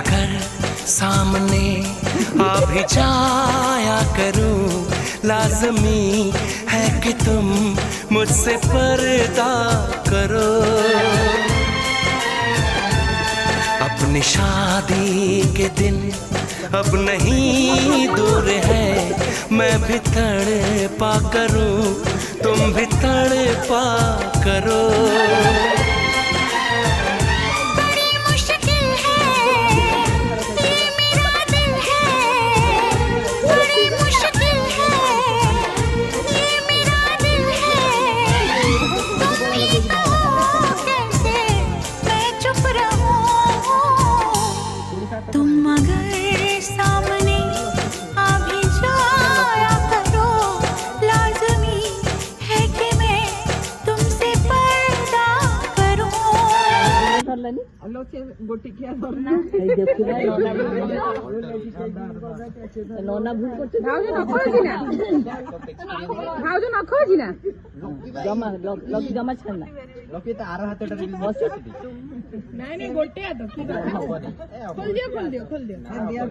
अगर सामने आ भी जाया करूं, लाज़मी है कि तुम मुझसे पर्दा करो। अपनी शादी के दिन अब नहीं दूर है, मैं भी तड़पा करूं, तुम भी तड़पा करो। बड़ी मुश्किल है ये मेरा दिल है, बड़ी मुश्किल है ये मेरा दिल है। तुम ही कहो कैसे मैं चुप रहूं, तुम अगर सामने आ भी जाया करो, लाज़मी है कि मैं तुमसे पर्दा करूं। ননা ভুল করছে ভাউজ নখ হয়েছি না জমা লকি জমা ছাড় না ନାଇଁ ନାଇଁ ଗୋଟେ ହାତ ଖୋଲ ଦିଅ